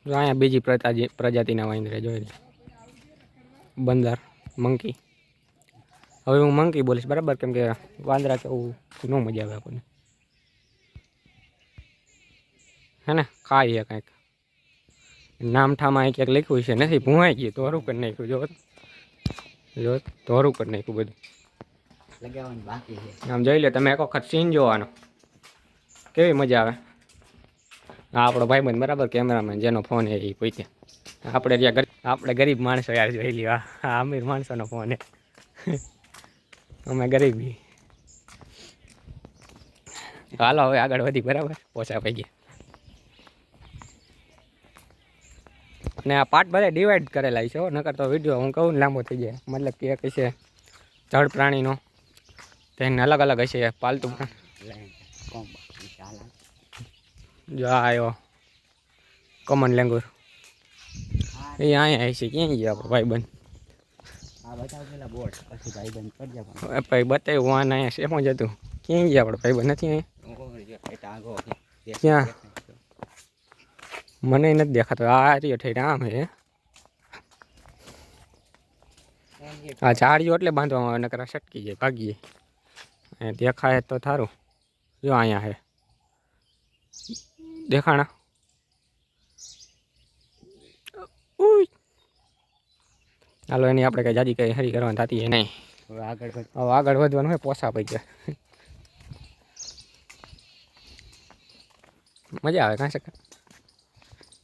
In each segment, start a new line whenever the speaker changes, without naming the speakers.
જો અહીંયા બીજી પ્રજાતિના વાંદરા જોઈ બંદર મંકી. હવે હું મંકી બોલીશ બરાબર, કેમ કે વાંદરા કેવું ન મજા આવે આપણને, હે ને? ખાઈએ કંઈક નામઠામાં ક્યાંક લખ્યું છે, નથી ભૂવાઈ ગયું તોરું કરી નાખ્યું. જો તોરું કરી નાખ્યું બધું
લગાવવાનું બાકી છે.
આમ જોઈ લે તમે એક વખત સીન જોવાનો, કેવી મજા આવે. હા, આપણો ભાઈબંધ બરાબર કેમેરામેન, જેનો ફોન છે એ પોતે. આપણે ગરીબ માણસો યાર, જોઈ લ્યો. હા, અમીર માણસોનો ફોન છે, અમે ગરીબી. હાલો હવે આગળ વધી બરાબર, પોચા પૈકી. અને આ પાર્ટ બધા ડિવાઈડ કરેલા છે, નકર તો વિડીયો હું કહું ને લાંબો થઈ જાય. મતલબ કે એક હશે જળ પ્રાણીનો, તેને અલગ અલગ હશે પાલતુ. જો આવ્યો કોમન લેંગુર, એ અહીંયા હશે. ક્યાં ગયા આપણો ભાઈબંધ? ભાઈ બતાવ્યું વાન અહીંયા શેમાં જ હતું. ક્યાં ગયા આપણો ભાઈબંધ? નથી અહીંયા. ક્યાં? મને નથી દેખાતો. આ રહ્યો ઠેર આમ હે. આ ઝાડીઓ એટલે બાંધવામાં આવે, નકર સટકી જાય, ભાગીએ. દેખાય તો થારું. જો અહીંયા હે, દેખાણા. હાલો એની આપણે કઈ જાજી કઈ હરી કરવાની થતી છે નહીં. હવે આગળ વધવાનું હોય, પોસા પડી જાય. મજા આવે કાં શકે?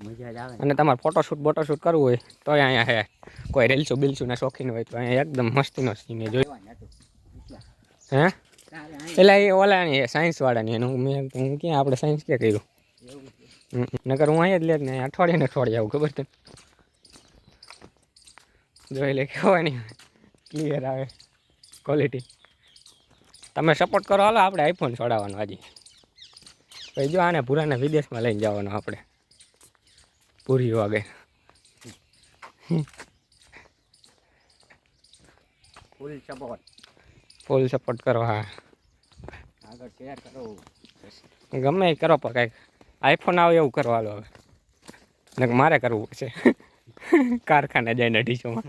મજા જ આવે.
અને તમારે ફોટોશૂટ કરવું હોય તો અહીંયા હે. કોઈ રીલ્સું બિલ્સુના શોખીન હોય તો અહીંયા એકદમ મસ્તીનો સીન જોઈ. હે એટલે એ ઓલાની સાયન્સ વાળાની એનું હું ક્યાં આપણે સાયન્સ ક્યાં કર્યું? નકર હું અહીંયા જ લે ને અઠવાડિયે આવું, ખબર છે? જોઈ લે કહેવાની ક્લિયર આવે ક્વોલિટી. તમે સપોર્ટ કરો, હાલો આપણે આઈફોન છોડાવવાનો આજે. પછી જો આને પૂરાને વિદેશમાં લઈને જવાનો આપણે, પૂરી વાગે. ફૂલ સપોર્ટ કરો. હા,
આગળ શેર કરો,
ગમે એ કરો, પણ કાંઈક આઈફોન આવે એવું કરો. હાલો હવે, ને મારે કરવું છે કારખાને જઈને ડીશોમાં.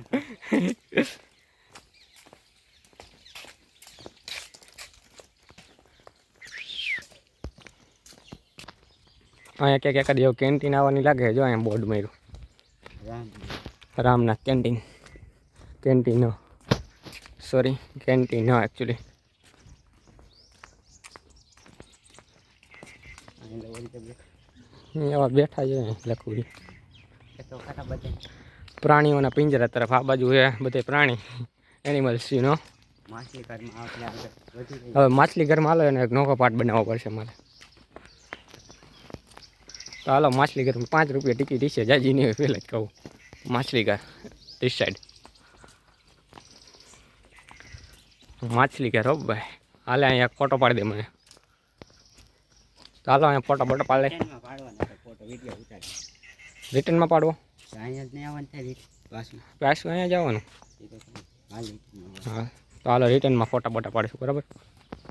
અહીંયા ક્યાંક એકાદ એવું કેન્ટીન આવવાની લાગે. જો અહીંયા બોર્ડ માર્યું, Ramnath canteen sorry canteen actually. એવા બેઠા છે લખુડી. પ્રાણીઓના પિંજરા તરફ આ બાજુ છે બધે પ્રાણી એનિમલ્સ નો. હવે માછલી ઘરમાં હાલો એને એક નોખો પાર્ટ બનાવવો પડશે મારે. તો હાલો માછલી ઘરમાં 5 રૂપિયા ટિકિટ છે. જાજી નહીં હોય પહેલાં જ કહું. માછલી ઘર this સાઈડ, માછલી ઘર. હો ભાઈ, હાલે અહીંયા ફોટો પાડી દે મને. તો હાલો અહીંયા ફોટો પાડી લે. રિટર્નમાં પાડવો? પાછું અહીંયા જવાનું. હા, તો હાલો રિટર્નમાં ફોટા પાડીશું બરાબર.